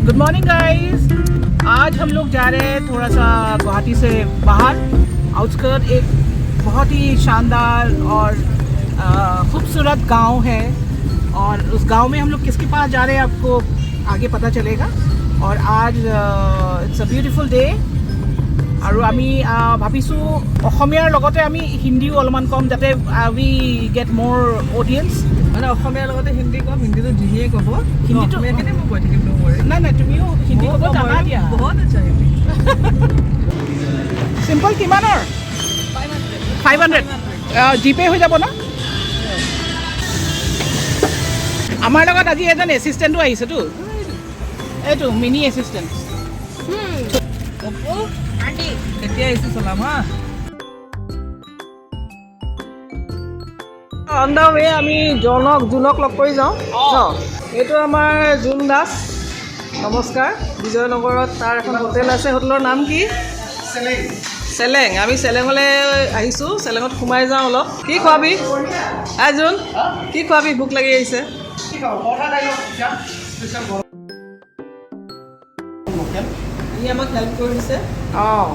Good morning guys. आज हम लोग जा रहे हैं थोड़ा सा गुवाहाटी से बाहर आउटस्कर्ट। एक बहुत ही शानदार और खूबसूरत गांव है और उस गांव में हम लोग किसके पास जा रहे हैं आपको आगे पता चलेगा। और आज इट्स अ ब्यूटिफुल डे আৰু আমি ভাবিছোঁ অসমীয়াৰ লগতে আমি হিন্দীও অলপমান কম যাতে উই গেট মোৰ অডিয়েঞ্চ। মানে অসমীয়াৰ লগতে হিন্দী কম, হিন্দীটো ধুনীয়ে ক'ব, হিন্দীটো অসমীয়াখিনি মই কৈ থাকিম নহয়। নাই নাই তুমিও হিন্দী ক'ব জানা দিয়া। বহুত আচ্ছা হিন্দী। চিম্পল কিমানৰ? 500 জিপে হৈ যাব ন? আমাৰ লগত আজি এজন এছিষ্টেণ্টো আহিছেতো, এইটো মিনি এছিষ্টেণ্ট। এতিয়া আহিছোঁ চলাম হা। অন দ্য ৱে আমি জোনক লগ কৰি যাওঁ ন। এইটো আমাৰ জোন দাস, নমস্কাৰ। বিজয়নগৰত তাৰ এখন হোটেল আছে, হোটেলৰ নাম কি? চেলেং। আমি চেলেঙলৈ আহিছোঁ, চেলেঙত সোমাই যাওঁ অলপ। কি খোৱাবি জোন? কি খোৱাবি? ভোক লাগি আহিছে। ই আমাক হেল্প কৰি দিছে। অঁ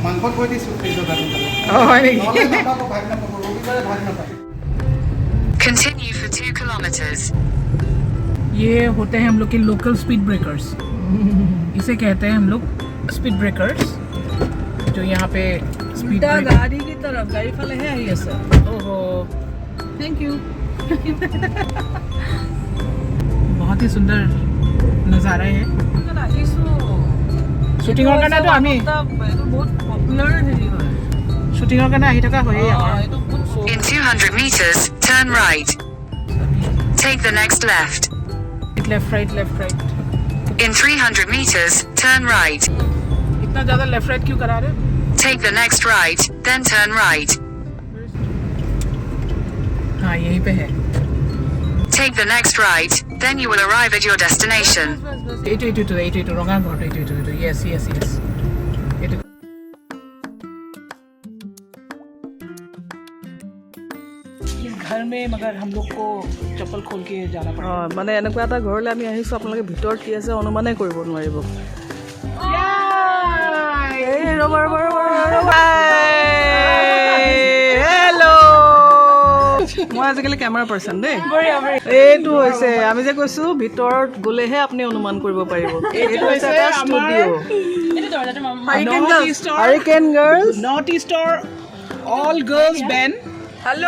মাংস থৈ দিছোঁ ফ্ৰিজত আনি পেলাই। হয় নেকি? ৰবিবাৰে ভাগ নাপায়। Continue for 2 kilometers. ये होते हैं हम लोग के लोकल स्पीड ब्रेकर्स। इसे कहते हैं हम लोग स्पीड ब्रेकर्स, जो यहाँ पे स्पीड गाड़ी की तरफ गाड़ी फाले है आহি আছে। ओहो थैंक यू। बहुत ही सुंदर नज़ारा है। শ্বুটিঙৰ কাৰণেতো আমি বহুত পপুলাৰ হেৰি হয়, শ্বুটিঙৰ কাৰণে আহি থকা হয়েই আমাৰ। In 200 meters, turn right. Take the next left. Left right In 300 meters, turn right. इतना ज़्यादा लेफ्ट राइट क्यों करा रहे? Take the next right, then turn right. हाँ यहीं पे है। Take the next right, then you will arrive at your destination. এইটো ৰঙা ঘৰটো এইটো yes এইটো घर में मगर हम लोग को चप्पल खोल के जाना पड़ा। মানে এনেকুৱা এটা ঘৰলৈ আমি আহিছোঁ, আপোনালোকে ভিতৰত কি আছে অনুমানেই কৰিব নোৱাৰিব। হেল্ল', মই আজিকালি কেমেৰা পাৰ্চন দেই। এইটো হৈছে আমি যে কৈছোঁ ভিতৰত গ'লেহে আপুনি অনুমান কৰিব পাৰিব। এইটো হৈছে এটা ষ্টুডিঅ'। হাৰিকেন গাৰ্লছ, নৰ্থ ইষ্টৰ অল গাৰ্লছ বেণ্ড। হেল্ল'।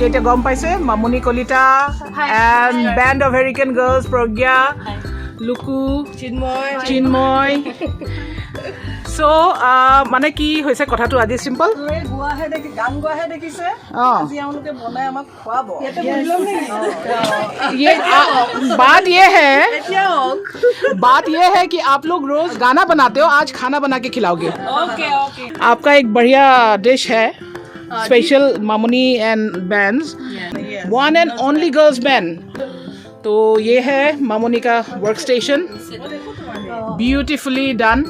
এতিয়া গম পাইছে Mamoni Kalita and band of Hurricane Girls, Pragya, Luku, Chinmoy. So' মানে কি হৈছে কথাটো আজি চিম্পল গান গোৱাহে দেখিছে, আজি এওঁলোকে বনাই আমাক খুৱাব। बात ये है कि आप लोग रोज गाना बनाते हो, आज खाना बना के खिलाओगे। आपका एक बढ़िया डिश है, special मामुनी and bands, one and only girls band. तो ये है मामुनी का वर्क स्टेशन, ब्यूटीफुली डन।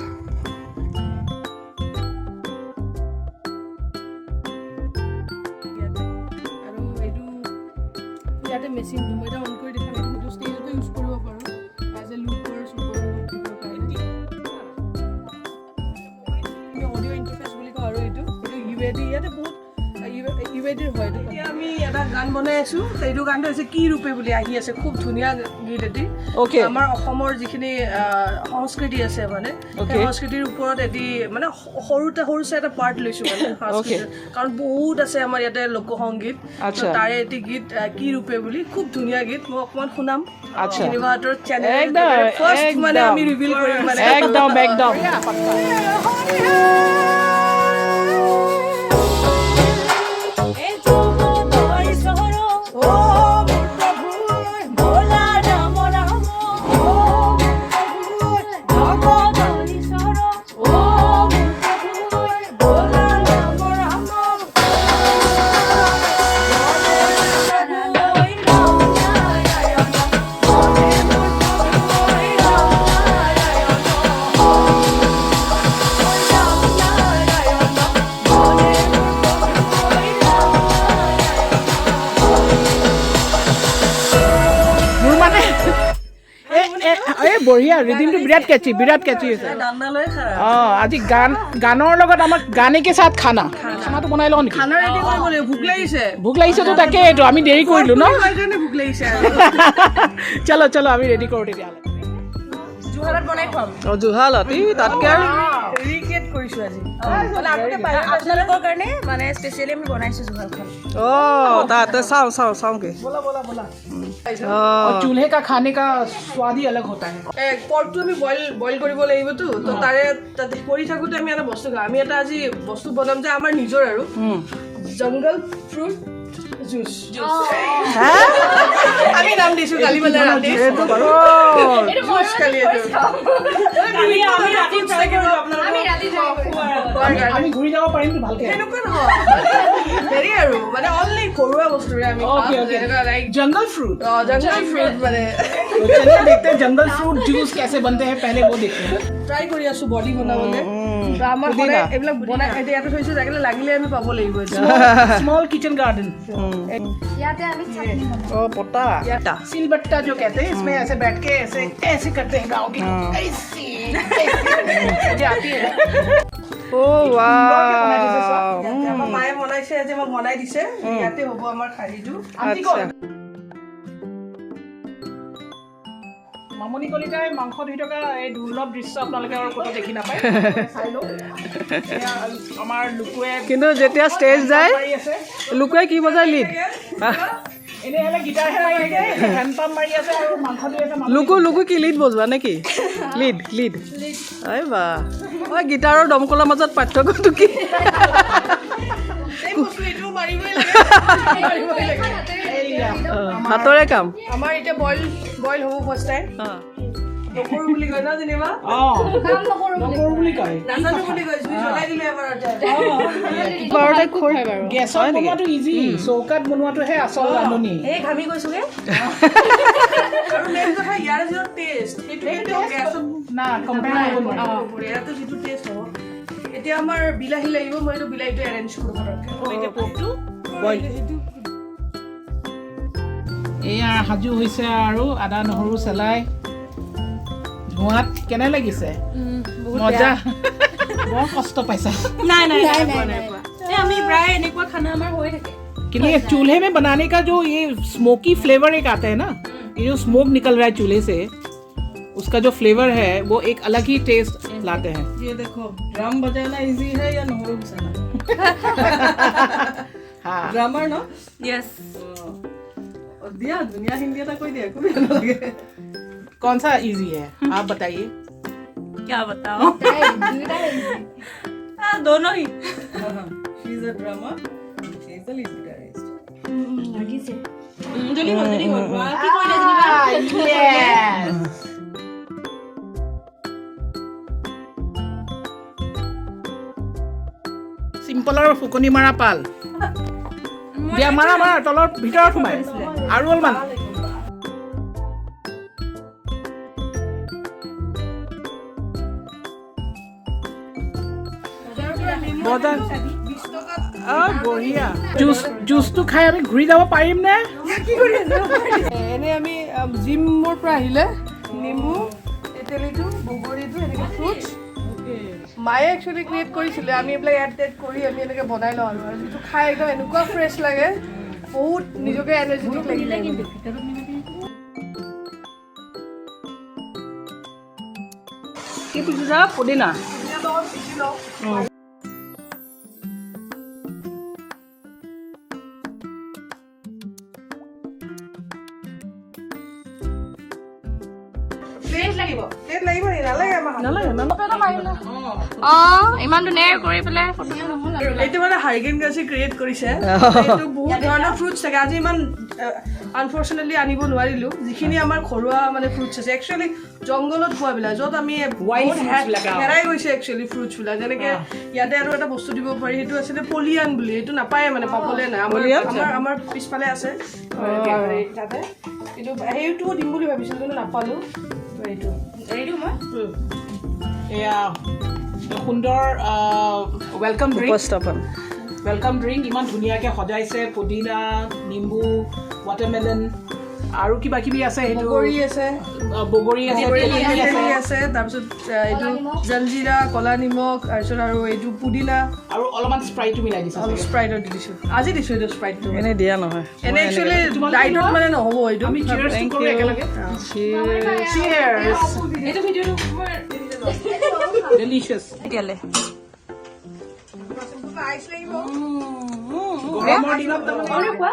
আমি এটা গান বনাই আছোঁ, সেইটো গানটো হৈছে কি ৰূপে বুলি আহি আছে, খুব ধুনীয়া গীত এটি। আমাৰ অসমৰ যিখিনি সংস্কৃতি আছে মানে সংস্কৃতিৰ ওপৰত এটি মানে সৰুতে এটা পাৰ্ট লৈছোঁ মানে সংস্কৃতি, কাৰণ বহুত আছে আমাৰ ইয়াতে লোকসংগীত, তাৰে এটি গীত কি ৰূপে বুলি, খুব ধুনীয়া গীত। মই অকণমান শুনাম চিনেমাটোৰ চেনেল, ফাৰ্ষ্ট মানে আমি ৰিভিল কৰিম মানে একদম। বঢ়িয়া ৰিডিংটো বিৰাট কেচি হৈছে দান্দালৈ খাৰা আজি গানৰ লগত আমাৰ গানে কে সাথ খানাটো বনাই লওঁ নেকি খানা ৰেডি কৰিব লাগিব ভোক লাগিছে তো তাকে এইটো আমি দেৰি কৰিলো ন কাৰণে ভোক লাগিছে চলো আমি ৰেডি কৰো তেতিয়াহ'লে জুহালত বনাই খুৱাম জুহালত তাতকে আৰু ৰিক্ৰিয়েট কৰিছোঁ আজি আপোনালোকৰ কাৰণে মানে স্পেচিয়েলি আমি বনাইছোঁ জুহালখন তাতে চাওঁগে चूल्हे का खाने का स्वाद ही अलग होता है পৰ্কটো আমি বইল কৰিব লাগিবতো তো তাৰে তাতে কৰি থাকোঁতে আমি এটা বস্তু খাওঁ আমি এটা আজি বস্তু বনাম যে আমাৰ নিজৰ আৰু জংগল ফ্ৰুট জুচ আমি নাম দিছোঁ কালি মানে আমি ঘূৰি যাব পাৰিম ভালকে সেনেকুৱা নহয় হেৰি আৰু মানে অনলি ঘৰুৱা বস্তুৰে আমি जंगल फ्रूट মানে चलिए देखते हैं जंगल फ्रूट जूस कैसे बनते हैं पहले वो देखते हैं ট্ৰাই কৰি আছো বডি বনাবলৈ আমাৰ এইবিলাক বনাই ইয়াতে থৈছোঁ লাগিলে আমি পাব লাগিব स्मॉल किचन गार्डन याते अभी चटनी बना पत्ता सिलबट्टा जो कहते हैं इसमें ऐसे बैठ के ऐसे करते हैं गाँव के ऐसे आती है আমাৰ মায়ে বনাইছে আজি মই বনাই দিছে ইয়াতে হ'ব আমাৰ খাৰীটো মামনি কলিতাই মাংস ধুই থকা এই দুৰ্লভ দৃশ্য আপোনালোকে আৰু ক'তো দেখি নাপায় চাই লওক আমাৰ লুকুৱে কিন্তু যেতিয়া ষ্টেজ যায় লুকুৱে কি বজাই লিড এনেই হ'লে গিটাৰহে মাৰি থাকে হেণ্ড পাম্প মাৰি আছে আৰু মাংস ধুই আছে লুকু কি লিড বজোৱা নেকি লিড এই বা মই গিটাৰৰ দমকলৰ মাজত পাৰ্থক্যটো কি হাতৰে কাম আমাৰ এতিয়া বইল হ'ব ফাৰ্ষ্ট টাইম নকৰো বুলি কয় না যেনিবা নকৰো বুলি কয় নাজানো বুলি কয় জ্বলাই দিলে এবাৰ বাৰতে খোৱাই বাৰু গেছত বনোৱাটো ইজি চৌকাত বনোৱাটোহে আচল ৰান্ধনি এই ঘামি গৈছোগে আৰু মেইন কথা ইয়াৰ যিটো টেষ্ট সেইটো গেছত না কম্পেয়াৰ কৰিব নোৱাৰি ইয়াতে যিটো টেষ্ট হ'ব এতিয়া আমাৰ বিলাহী লাগিব মই এইটো বিলাহীটো এৰেঞ্জ কৰোঁ ঘৰতে এতিয়া পকটো বইল এয়া সাজু হৈছে আৰু আদা নহৰু চেলাই ধোঁৱাত কেনে লাগিছে মজা বৰ কষ্ট পাইছা নাই আমি প্ৰায় এনেকুৱা খানা আমাৰ হৈ থাকে কিন্তু ये चूल्हे में बनाने का जो ये स्मोकी फ्लेवर एक आता है ना ये जो स्मोक निकल रहा है चूल्हे से उसका जो फ्लेवर है वो एक अलग ही टेस्ट लाते हैं ये देखो ड्रम बजाना इजी है या नहरु घुसाना हाँ ड्रमर ना यस दिया दुनिया हिंदी था कोई दिया कोई लगे कौन सा इजी है आप बताइए क्या बताओ दोनों ही she is a drummer she is a lead guitarist लगी से जल्दी बोल की कोई नहीं yes सिंपल और फुकनी मारा पाल দিয়া মাৰা তলৰ ভিতৰত সোমাই আৰু অলপমান বঢ়িয়া জুচটো খাই আমি ঘূৰি যাব পাৰিম নে এনে আমি জিমৰ পৰা আহিলে নেমু তেতেলীটো বগৰীটো এনেকৈ ফ্ৰুটছ মায়ে একচুৱেলি ক্ৰিয়েট কৰিছিলে আমি এইবিলাক এড কৰি আমি এনেকৈ বনাই লওঁ আৰু যিটো খাই একদম এনেকুৱা ফ্ৰেছ লাগে বহুত নিজকে এনাৰ্জেটিক লাগিলে কিন্তু কি পিছা পুদিনা ইমান ধুনীয়াকৈ কৰি পেলাই এইটো মানে হাৰিকেন গাছে ক্ৰিয়েট কৰিছে এইটো বহুত ধৰণৰ ফ্ৰুটছ থাকে আজি ইমান আনফৰ্চুনেটলি আনিব নোৱাৰিলোঁ যিখিনি আমাৰ ঘৰুৱা মানে ফ্ৰুটছ আছে একচুৱেলি জংঘলত পোৱাবিলাক য'ত আমি হেৰাই গৈছে একচুৱেলি ফ্ৰুটছবিলাক যেনেকৈ ইয়াতে আৰু এটা বস্তু দিব পাৰি সেইটো আছিলে পলিয়ান বুলি সেইটো নাপায় মানে পাবলৈ নাই আমাৰ পিছফালে আছে তাতে কিন্তু সেইটোও দিম বুলি ভাবিছিলোঁ কিন্তু নাপালোঁ এইটো মই এয়া সুন্দৰ ৱেলকাম ড্ৰিংক উপস্থাপন ইমান ধুনীয়াকৈ সজাইছে পুদিনা নিম্বু ৱাটাৰমেলন আৰু কিবা কিবি আছে সেইটো বগৰী আছে বগৰী আছে তেতেলী আছে তাৰপিছত এইটো জলজিৰা কলা নিমখ তাৰপিছত আৰু এইটো পুদিনা আৰু অলপমান স্প্ৰাইটটো মিলাই দিছে অলপ স্প্ৰাইটত দি দিছোঁ আজি দিছোঁ এইটো স্প্ৰাইটটো এনেই দিয়া নহয় এনে একচুৱেলি ডাইটত মানে নহ'ব এইটো আমি চিয়াৰ্ছ কৰো একেলগে চিয়াৰ্ছ এইটো ভিডিঅ'টো মই ডেলিচিয়াছ এতিয়ালে আইচ লাগিব গৰমৰ দিনত তাৰমানে কোৱা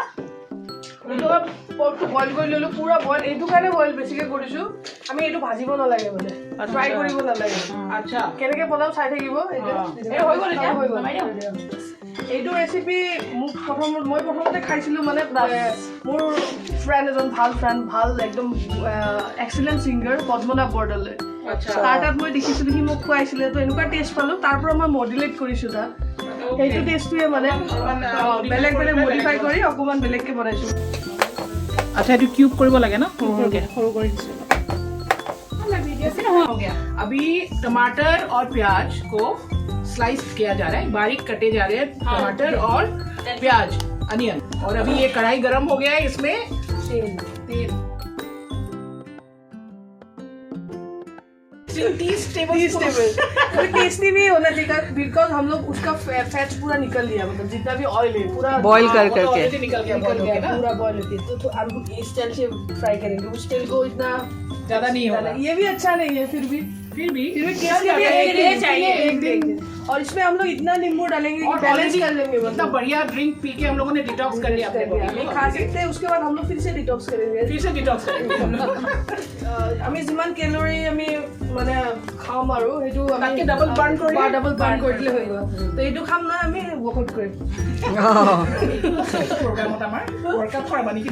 পৰ্কটো বইল কৰি ল'লোঁ পুৰা বইল এইটো কাৰণে বইল বেছিকৈ কৰিছোঁ আমি এইটো ভাজিব নালাগে মানে ফ্ৰাই কৰিব নালাগে আচ্ছা কেনেকৈ বনাম চাই থাকিব এইটো হৈ গ'ল এতিয়া হৈ গ'ল এইটো ৰেচিপি মোক মই প্ৰথমতে খাইছিলোঁ মানে মোৰ ফ্ৰেণ্ড এজন ভাল একদম এক্সিলেণ্ট ছিংগাৰ পদ্মনাভ বৰদলৈ তাৰ তাত মই দেখিছিলোঁ সি মোক খুৱাইছিলে তো এনেকুৱা টেষ্ট পালোঁ তাৰ পৰা মই মডুলেট কৰিছোঁ তাত সেইটো টেষ্টটোৱে মানে বেলেগ বেলেগ মডিফাই কৰি অকণমান বেলেগকৈ বনাইছোঁ अच्छा ये क्यूब কৰিব লাগে না সৰু কৰি দিছো हो गया अभी टमाटर और प्याज को स्लाइस किया जा रहा है बारीक कटे जा रहे हैं टमाटर और प्याज अनियन और अभी ये कढ़ाई गरम हो गया है इसमें तेल 30 टेबल टेस्टी भी होना चाहिए बिकॉज हम लोग उसका फैट्स पूरा निकल लिया मतलब जितना भी ऑयल है पूरा बॉईल कर करके निकल गया पूरा बॉयल होती है तो हम इस स्टाइल से फ्राई करेंगे उस तेल को इतना ज्यादा नहीं होगा ये भी अच्छा नहीं है फिर भी चाहिए एक दिन और इसमें हम लोग इतना नींबू डालेंगे कि बैलेंस कर लेंगे इतना बढ़िया ड्रिंक पी के हम लोगों ने डिटॉक्स कर लिया अपने बॉडी खा सकते हैं उसके बाद हम लोग फिर से डिटॉक्स करेंगे फिर से डिटॉक्स करेंगे আমি যিমান কেলৰি আমি মানে খাম আৰু সেইটো আমি তাকে ডাবল বাৰ্ণ কৰি দিলে হৈ গ'ল তো এইটো খাম না আমি ৱৰ্কআউট কৰিম প্ৰগ্ৰামত আমাৰ ৱৰ্কআউট কৰাবা নেকি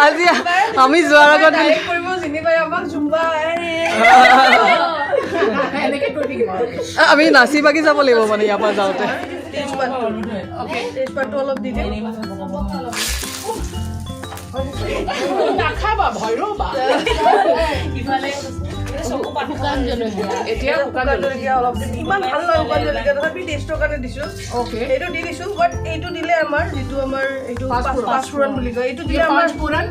আজি আমি যোৱাৰ আগত কৰিব চিনি পাই আমাক জুম্বা এনেকে কৰি থাকিম আমি নাচি বাগি যাব লাগিব মানে ইয়াৰ পৰা যাওঁতে তেজপাতটো অলপ দি দিম নাখাবা ভয় ৰবা এতিয়া শুকান জলকীয়া অলপ দিম ইমান ভাল নহয় শুকান জলকীয়া তথাপি টেষ্টৰ কাৰণে দিছোঁ এইটো দি দিছোঁ বাট এইটো দিলে আমাৰ যিটো আমাৰ এইটো পাঁচফোৰণ বুলি কয় এইটো দিলে আমাৰ पाँचफोरन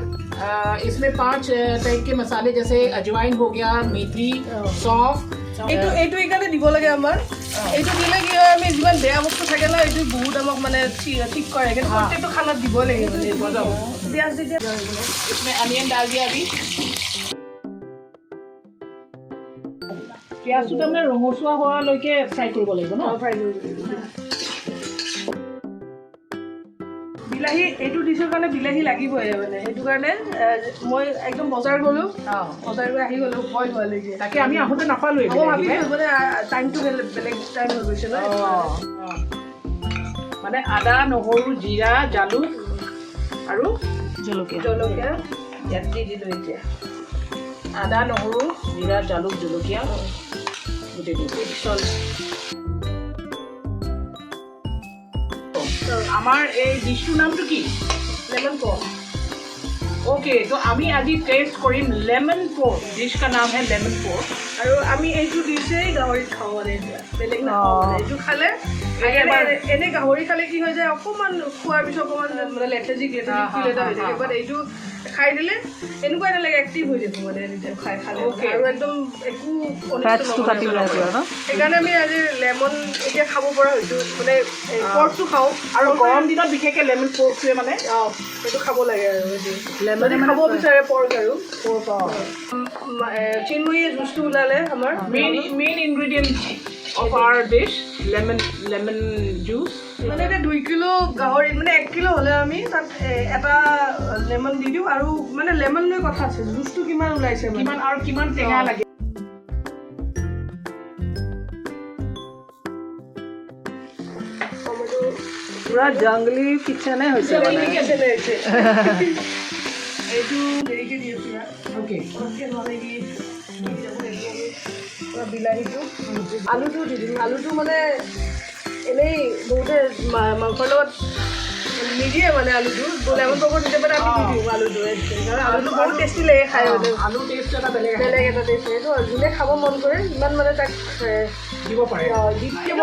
इसमें 5 टाइप के मसाले जैसे अजवाइन हो गया मेथी सौंफ এইটো এইকাৰণে দিব লাগে আমাৰ এইটো দিলে কি হয় আমি যিমান বেয়া বস্তু থাকে ন এইটো বহুত আমাক মানে ঠিক কৰে কিন্তু প্ৰত্যেকটো খানাত দিব লাগে পিঁয়াজ দি দিয়া इसमें अनियन डाल दिया अभी পিঁয়াজটো তাৰমানে ৰঙচুৱা হোৱালৈকে ফ্ৰাই কৰিব লাগিব ন ফ্ৰাই কৰিব বিলাহী এইটো ডিছৰ কাৰণে বিলাহী লাগিবই মানে সেইটো কাৰণে মই একদম বজাৰ গ'লোঁ বজাৰ গৈ আহি গ'লোঁ ভয় হোৱালৈকে তাকে আমি আহোঁতে নাপালোঁ ভাবিছোঁ মানে টাইমটো বেলেগ টাইম হৈ গৈছে ন মানে আদা নহৰু জিৰা জালুক আৰু জলকীয়া ইয়াত দি দিলোঁ এতিয়া আদা নহৰু জিৰা জালুক জলকীয়া গোটেইটো আমাৰ এই ডিশটোৰ নামটো কি लेमन पोर्क ओके तो আমি আজি টেষ্ট কৰিম লেমন পোৰ্ক ডিশ का नाम है लेमन पोर्क আৰু আমি এইটো ডিশেই গাহৰি খাওঁ মানে বেলেগ নাখাওঁ মানে এইটো খালে এনে গাহৰি খালে কি হৈ যায় অকণমান খোৱাৰ পিছত অকণমান মানে লেথেজিক ফিল এটা হৈ থাকে বাট এইটো খাই দিলে এনেকুৱা নালাগে এক্টিভ হৈ যাব মানে খাই খালে আৰু একদম একো সেইকাৰণে আমি আজি লেমন এতিয়া খাব পৰা হৈছোঁ মানে পৰ্কটো খাওঁ আৰু গৰম দিনত বিশেষকৈ লেমন পোৰ্কটোৱে মানে সেইটো খাব লাগে আৰু লেমনে খাব বিচাৰে পৰ্ক আৰু চিন্ময়ীয়ে জুচটো ওলালে আমাৰ main ingredient of our dish lemon juice মানে এতিয়া 2 কিলো গাহৰি মানে 1 কিলো হ'লে আমি তাত এটা লেমন দি দিওঁ আৰু মানে লেমন লৈ কথা আছে জুচটো কিমান ওলাইছে কিমান আৰু কিমান টেঙা লাগে পুৰা জংগলী কিচেনে হৈছে এইটো দেৰিকৈ দি আছোঁ অ'কে বিলাহীটো আলুটো দি দিম আলুটো মানে এনেই বহুতে মাংসৰ লগত নিদিয়ে মানে আলুটো লেমন পৰ্কত দিলে মানে আমি দি দিওঁ আলুটো কাৰণ আলুটো বহুত টেষ্টি লাগে খাই মানে আলু টেষ্ট এটা বেলেগ এটা টেষ্ট সেইটো যোনে খাব মন কৰে ইমান মানে তাক দিব পাৰে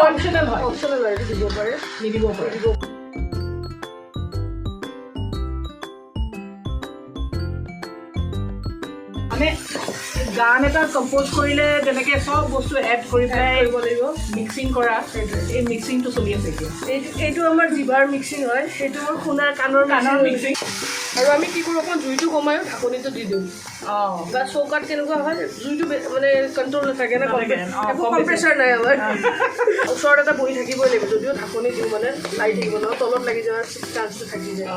অপশ্যনেল হয় এইটো দিব পাৰে নিদিব পাৰে গান এটা কম্প'জ কৰিলে তেনেকৈ চব বস্তু এড কৰি পেলাই কৰিব লাগিব মিক্সিং কৰা এই মিক্সিংটো চলি আছে এতিয়া এইটো আমাৰ জিভাৰ মিক্সিং হয় সেইটো মোৰ শুনাৰ কাণৰ মিক্সিং আৰু আমি কি কৰোঁ অকণ জুইটো কমায়ো ঢাকনিটো দি দিওঁ বা চৌকাত কেনেকুৱা হয় জুইটো মানে কণ্ট্ৰল নাথাকে না একো কম্প্ৰেচাৰ নাই আমাৰ ওচৰত এটা বহি থাকিবই লাগিব যদিও ঢাকনি দিওঁ মানে লাগি থাকিব নহয় তলত লাগি যোৱাৰ চান্সটো থাকি যায়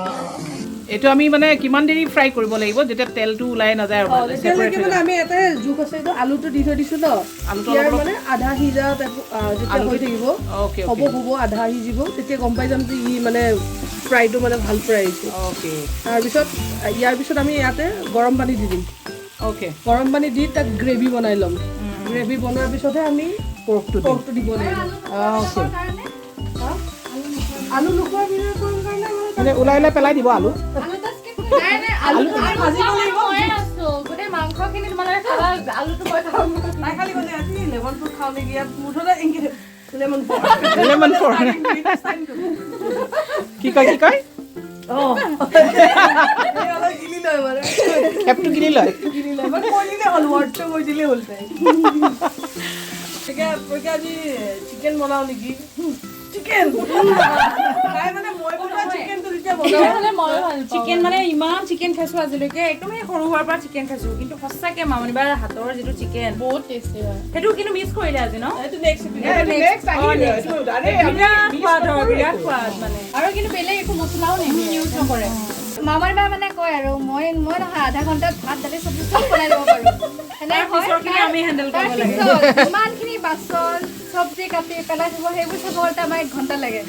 এইটো আমি মানে কিমান দেৰি ফ্ৰাই কৰিব লাগিব যেতিয়া তেলটো ওলাই নাযায় তেতিয়ালৈকে মানে আমি এটাই জোখ আছে এইটো আলুটো দি থৈ দিছোঁ ন ইয়াৰ মানে আধা সিজা যেতিয়া হৈ থাকিব হ'ব আধা সিজিব তেতিয়া গম পাই যাম যে ই মানে ফ্ৰাইটো মানে ভাল ফ্ৰাই হৈছে তাৰপিছত ইয়াৰ পিছত আমি ইয়াতে গৰম পানী দি দিম গৰম পানী দি তাক গ্ৰেভি বনাই ল'ম গ্ৰেভি বনোৱাৰ পিছতহে আমি পৰ্কটো দিব লাগিব আলু নোখোৱাৰ কাৰণে ওলাই পেলাই দিব আলু গোটেই মাংসখিনি তোমালোকে খাবা আলুটো মই খাম নাই খালি মানে আজি লেমন ফ্ৰুট খাওঁ নেকি ইয়াত মুঠতে লেমন ফ্ৰুট কি কয় এপটো কিনি লয় আজি চিকেন বনাওঁ নেকি চিকেন মানে ইমান চিকেন খাইছো আজিলৈকে একদম সৰু হোৱাৰ পৰা চিকেন খাইছো কিন্তু সঁচাকে মামনিবাৰ হাতৰ যিটো চিকেন বহুত টেষ্টি হয় সেইটো কিন্তু মিছ কৰিলে আজি ন বিৰাট সোৱাদ মানে আৰু কিন্তু বেলেগ একো মছলাও ইউজ নকৰে মামাৰ বা মানে কয় আৰু মই নহয় আধা ঘণ্টাত ভাত দালি চব্জি চব বনাই দিব পাৰোঁ আমি হেণ্ডেল কৰিব লাগে ইমানখিনি বাচন চব্জি কাটি পেলাই থব সেইবোৰ চাবতে আমাৰ 1 ঘণ্টা লাগে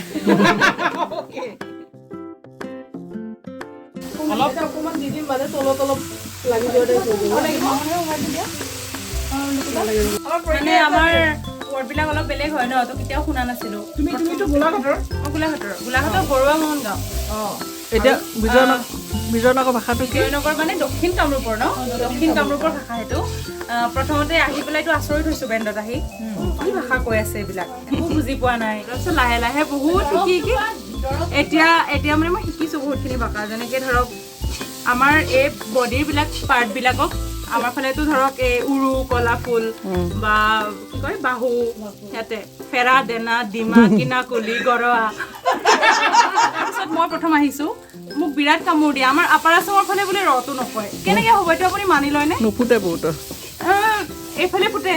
অকণমান দি দিম মানে তলত লাগি যোৱাতে মানে আমাৰ ৱৰ্ডবিলাক অলপ বেলেগ হয় ন তো কেতিয়াও শুনা নাছিলো তুমিতো গোলাঘাটৰ গোলাঘাটৰ বৰুৱা মোহন গাঁও এতিয়া বিজয়নগৰ ভাষাটো কি বিজয়নগৰ মানে দক্ষিণ কামৰূপৰ ন দক্ষিণ কামৰূপৰ ভাষা সেইটো প্ৰথমতে আহি পেলাইতো আচৰিত হৈছো বেণ্ডত আহি কি ভাষা কৈ আছে এইবিলাক একো বুজি পোৱা নাই তাৰপিছত লাহে লাহে বহুত শিকি এতিয়া মানে মই শিকিছো বহুতখিনি ভাষা যেনেকৈ ধৰক আমাৰ এই বডিৰ পাৰ্টবিলাকক আমাৰ ফালেতো ধৰক এই উৰু কলা ফুল বা কি কয় বাহু ইয়াতে ফেৰা দেনা ডিমা কিনা কলি গৰৱা তাৰপিছত মই প্ৰথম আহিছো মোক বিৰাট কামোৰ দিয়ে আমাৰ আপাৰ আচামৰ ফালে বোলে ৰটো নকয় কেনেকৈ হ'ব এইটো আপুনি মানি লয়নে নুফুটে বহুতৰ এইফালে ফুটে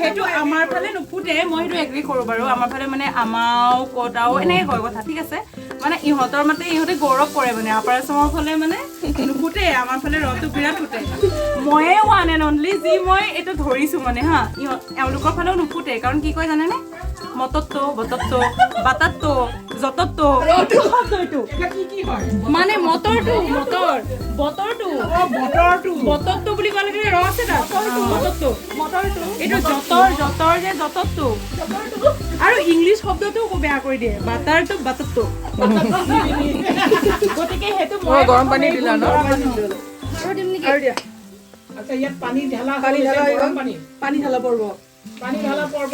সেইটো আমাৰ ফালে নুফুটে মই সেইটো এগ্ৰী কৰোঁ বাৰু আমাৰ ফালে মানে আমাও কটাও এনেকৈ কয় কথা ঠিক আছে মানে ইহঁতৰ মতে ইহঁতে গৌৰৱ কৰে মানে আপাৰ আচামৰ ফালে মানে নুফুটে আমাৰ ফালে ৰটো বিৰাট ফুটে ময়ে ওৱান এণ্ড অনলি যি মই এইটো ধৰিছোঁ মানে হা এওঁলোকৰ ফালেও নুফুটে কাৰণ কি কয় জানেনে মতত্ব বতত্ব বাতাত্ব যতত্ব মানে মটৰটো বতৰটো বুলি ক'লে ৰ আছে তাত মটৰটো এইটো যতৰ যে যতৰটো আৰু ইংলিছ শব্দটো বেয়া কৰি দিয়ে বাটাৰটো বাটৰটো গতিকে সেইটো মই গৰম পানী দিলা ন আৰু দিয়া আচ্ছা ইয়াত পানী ঢালা পৰ্ব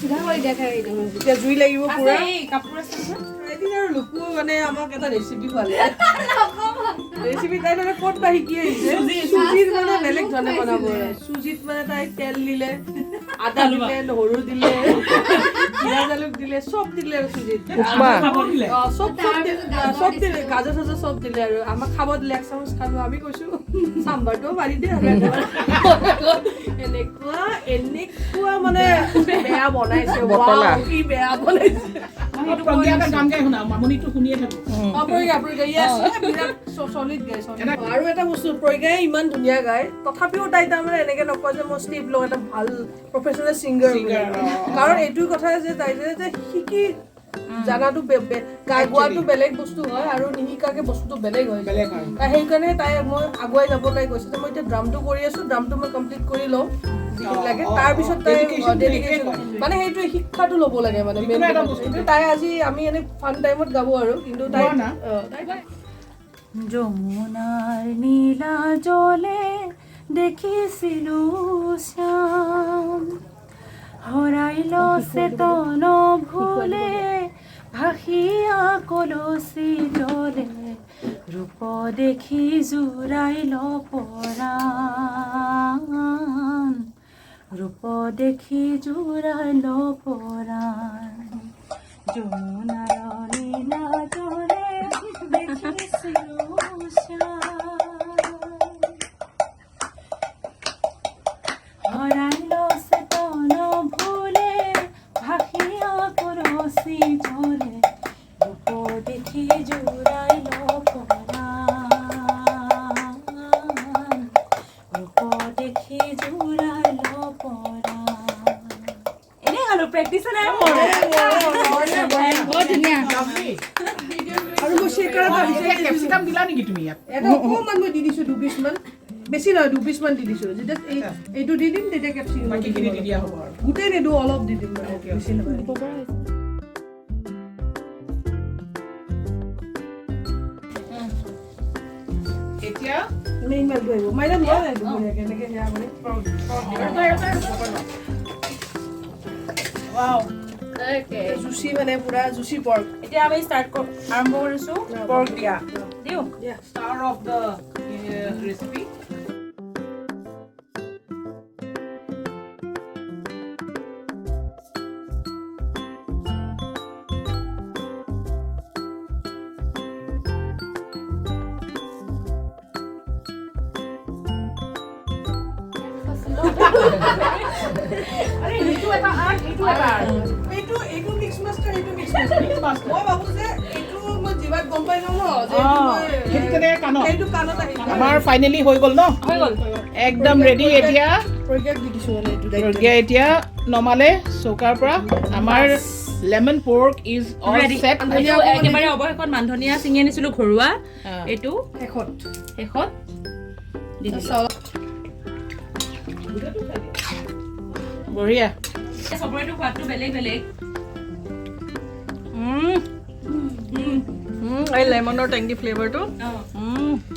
চিধা কৰি দিয়া এতিয়া জুই লাগিব পুৰা কাপোৰ আছে এদিন আৰু লোকো মানে আমাক এটা ৰেচিপি খোৱালে ৰেচিপি তাই মানে ক'ত বা শিকি আহিছে চুজিত মানে বেলেগ ধৰণে বনাব চুজিত মানে তাই তেল দিলে আদা দিলে নহৰু দিলে জিৰা জালুক দিলে চব দিলে আৰু চুজিত চব দিলে গাজৰ চাজৰ চব দিলে আৰু আমাক খাব দিলে 1 চামুচ খালো আমি কৈছো চাম্বাৰটো মাৰি দিয়ে এনেকুৱা মানে বেয়া বনাইছে কি বেয়া বনাইছে আৰু এটা বস্তু প্ৰজ্ঞাই ইমান ধুনীয়া গায় তথাপিও তাই তাৰমানে এনেকে নকয় যে মই ষ্টেপ লওঁ এটা ভাল প্ৰফেচনেল ছিংগাৰ কাৰণ এইটো কথা যে তাই যে শিকি জানাটো গোৱাটো বেলেগ বস্তু হয় আৰু নিশিকাকে বস্তুটো বেলেগ হয় সেইকাৰণে তাই মই আগুৱাই যাব তাই কৈছে যে মই এতিয়া ড্ৰামটো কৰি আছো ড্ৰামটো মই কমপ্লিট কৰি লওঁ লাগে তাৰপিছত তাই মানে সেইটোৱে শিক্ষাটো ল'ব লাগে মানে কিন্তু তাই আজি আমি এনে ফান টাইমত গাব আৰু কিন্তু তাই যমুনাৰ নীলা জলে দেখিছিলো শ্যাম হৰাইল চেতন ভুলে ভাসিয়া কলচি জলে ৰূপ দেখি জুৰাইল পৰাণ ৰূপ দেখি জুৰাইল পৰাণ যমুনাৰ নীলাজলে দেখিছিলো হৰাইল চেতন ভুলে ভাসিয়া পৰচি জলে ৰূপ দেখি জুৰাইল পৰাণ ৰূপ দেখি জুৰাইল পৰাণ এনে আৰু প্ৰেক্টিছ নাই মোৰ বহুত ধুনীয়া আৰু মই শ্বেকাৰ এটা বিচাৰি কেপচিকাম দিলা নেকি তুমি ইয়াত এটা অকণমান মই দি দিছোঁ 2 পিচমান বেছি নহয় 2 পিচমান দি দিছোঁ যেতিয়া এইটো দি দিম তেতিয়া কেপচিকাম বাকীখিনি দি দিয়া হ'ব আৰু গোটেই নিদিওঁ অলপ দি দিম মানে বেছি নহয় এতিয়া মেইন মালটো আহিব মাইনা লোৱা নাই ধুনীয়াকৈ এনেকৈ সেয়া কৰি ৱাও জুচি মানে পুৰা জুচি পৰ্ক এতিয়া আমি আৰম্ভ কৰিছো পৰ্ক দিয়া দিওঁ star of the recipe. এইটো মিক্স মাছটা এইটো মিক্স মাছ মই ভাবো যে এইটো মই জিভাত গম পাই যাওঁ ন যে এইটো কাণত আহিব আমাৰ ফাইনেলি হৈ গ'ল ন হৈ গ'ল একদম ৰেডি এতিয়া প্ৰজ্ঞাক দি দিছোঁ মানে এইটো প্ৰজ্ঞা এতিয়া নমালে চৌকাৰ পৰা আমাৰ lemon pork is all set একেবাৰে অৱশেষত মানধনিয়া ছিঙি আনিছিলো ঘৰুৱা এইটো শেষত দি দিছোঁ বঢ়িয়া চবৰেতো সোৱাদটো বেলেগ বেলেগ এই লেমনৰ টেংকি ফ্লেভাৰটো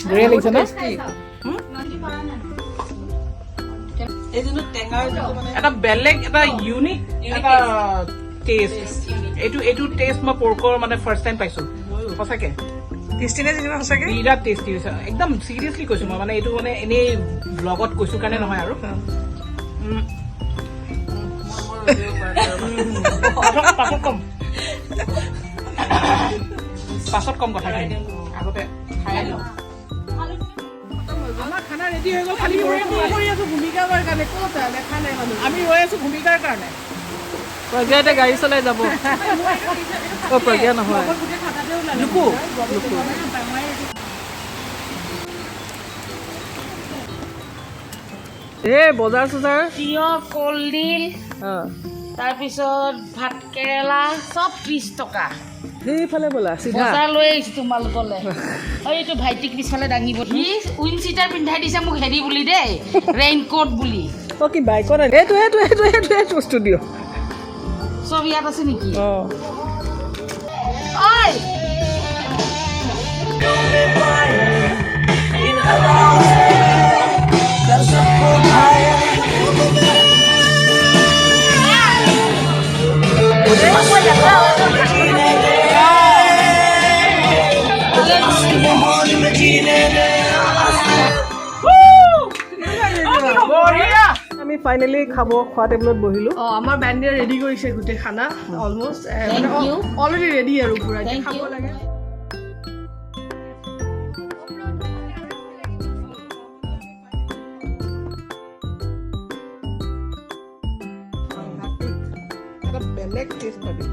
বঢ়িয়া লাগিছে ন এই যোনটো টেঙাৰ যোনটো মানে এটা বেলেগ এটা ইউনিক এটা টেষ্ট এইটো টেষ্ট মই পৰ্কৰ মানে ফাৰ্ষ্ট টাইম পাইছো সঁচাকে টেষ্টি নে যেনিবা সঁচাকে বিৰাট টেষ্টি হৈছে একদম চিৰিয়াছলি কৈছো মই মানে এইটো মানে এনেই ব্লগত কৈছো কাৰণে নহয় আৰু পাছত কম কথাখিনি আগতে খাই লওঁ আমাৰ খানা ৰেডি হৈ গ'ল খালি কৰি আছোঁ ভূমিকাৰ কাৰণে ক'ত দেখা নাই মানুহ আমি ৰৈ আছো ভূমিকাৰ কাৰণে প্ৰজ্ঞা এতিয়া গাড়ী চলাই যাব প্ৰজ্ঞা নহয় লুকু এই বজাৰ চজাৰ তিয়হ কলডিল তাৰপিছত ভাত কেৰেলা চব 30 টকা সেইফালে ব'লা চিধা বজাৰ লৈ আহিছোঁ তোমালোকলৈ এইটো ভাইটিক পিছফালে দাঙিব সি উইন চিটাৰ পিন্ধাই দিছে মোক হেৰি বুলি দেই ৰেইনকোট বুলি অ কি বাইকত এইটো ষ্টুডিঅ' চব ইয়াত আছে নেকি অঁ ঐ আমি ফাইনেলি খোৱা টেবুলত বহিলোঁ আমাৰ বেণ্ডে ৰেডি কৰিছে গোটেই খানা অলমষ্ট অলৰেডি ৰেডি আৰু পুৰা খাব লাগে এটা বেলেগ টেষ্ট পাবি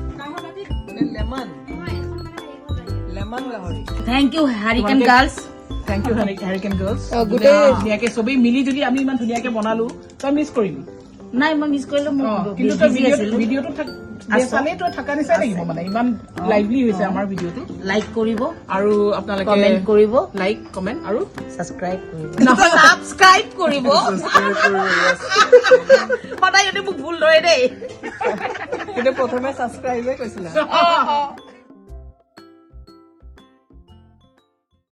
লেমন গাহৰি thank you Hurricane Girls thank you Hurricane Girls গোটেই ধুনীয়াকে চবেই মিলি জুলি আমি ইমান ধুনীয়াকে বনালো তই মিছ কৰিবি নাই মই মিছ কৰিলোঁ কিন্তু তই ভিডিঅ'টো চালেই তই থকা নিচাই লাগিব মানে ইমান লাইভলি হৈছে আমাৰ ভিডিঅ'টো লাইক কৰিব আৰু আপোনালোকে কমেণ্ট কৰিব লাইক কমেণ্ট আৰু ছাবস্ক্ৰাইব কৰিব ছাবস্ক্ৰাইব কৰিব সদায় যদি মোক ভুল ধৰে দেই কিন্তু প্ৰথমে ছাবস্ক্ৰাইবে কৈছিলা